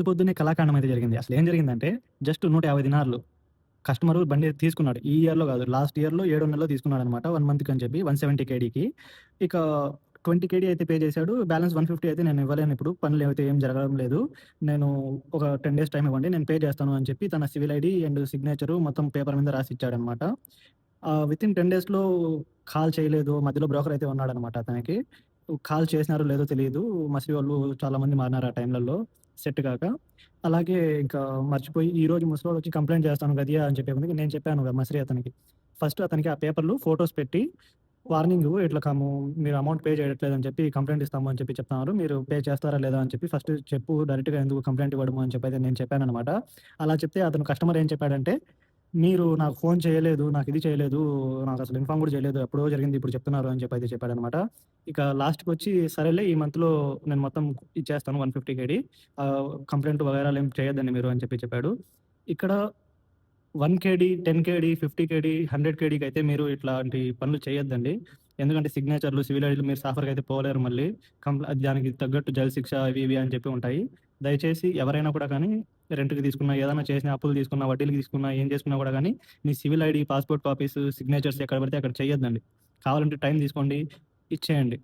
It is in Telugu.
పొద్దున్నే కళాఖండం అయితే జరిగింది. అసలేం జరిగిందంటే జస్ట్ 150 దినార్లు. కస్టమరు బండి తీసుకున్నాడు. ఈ ఇయర్‌లో గాదు. లాస్ట్ ఇయర్‌లో ఏడో నెలలో తీసుకున్నాడనమాట. 1 మంత్‌కని చెప్పి 170 కేడీకి. ఇక 20 కేడీ అయితే పే చేశాడు. బ్యాలెన్స్ 150 అయితే నేను ఇవ్వలేనిప్పుడు. పనులైతే ఏం జరగడం లేదు. నేను ఒక 10 డేస్ టైమ్ ఇవ్వండి. నేను పే చేస్తాను అని చెప్పి తన సివిల్ ఐడీ అండ్ సిగ్నేచరు మొత్తం పేపర్ మీద రాసిచ్చాడనమాట. వితిన్ 10 డేస్‌లో కాల్ చేయలేదు. మధ్యలో బ్రోకర్ అయితే ఉన్నాడనమాట అతనికి. కాల్ చేసినారో లేదో తెలీదు. మసిలి వాళ్ళు చాలామంది మారినారు ఆ టైంలలో సెట్ గాక. అలాగే ఇంకా మర్చిపోయి ఈరోజు ముసలోడొచ్చి కంప్లెయింట్ చేస్తాను గదియా అని చెప్పే నేను చెప్పాను మసిరి అతనికి. ఫస్ట్ అతనికి ఆ పేపర్‌లు ఫోటోస్ పెట్టి వార్నింగు ఇట్లా మీరు అమౌంట్ పే చేయట్లేదని చెప్పి కంప్లెయింట్ ఇస్తాము అని చెప్పి చెప్తున్నారు. మీరు పే చేస్తారా లేదా అని చెప్పి ఫస్ట్ చెప్పు డైరెక్ట్‌గా ఎందుకు కంప్లెయింట్ ఇవ్వడము అని చెప్పైతే నేను చెప్పాననమాట. అలా చెప్తే అతను కస్టమర్ ఏం చెప్పాడంటే, మీరు నాకు ఫోను చేయలేదు, నాకిది చేయలేదు, నాకసలు ఇన్ఫార్మ్ గూడా చేయలేదు. ఎప్పుడో జరిగింది ఇప్పుడు చెప్తున్నారు అని చెప్పైతే చెప్పాడనమాట. ఇక లాస్ట్‌కొచ్చి సరేలే ఈ మంత్‌లో నేను మొత్తం ఇచ్చేస్తాను 150 కేడీ. కంప్లెయింట్ వగైరాలు ఏం చేయొద్దండి మీరు అని చెప్పి చెప్పాడు. ఇక్కడ 1 కేడీ, 10 కేడీ, 50 కేడీ, 100 కేడీకైతే మీరు ఇట్లాంటి పనులు చేయొద్దండి. ఎందుకంటే సిగ్నేచర్‌లు, సివిల్ ఐడీలు మీరు సాఫర్‌గా అయితే పోలేరు మళ్ళీ. దానికి తగ్గట్టు జైలు శిక్ష అవి ఇవి అని చెప్పి ఉంటాయి. దయచేసి ఎవరైనా కూడా కానీ రెంట్‌కి తీసుకున్నా, ఏదైనా చేసినా, అప్పులు తీసుకున్నా, వడ్డీలకి తీసుకున్నా, ఏం చేసుకున్నా కూడా గానీ మీ civil ID, passport copies, signatures ఎక్కడ పడితే అక్కడ చేయొద్దండి. కావాలంటే టైం తీసుకోండి, ఇచ్చేయండి.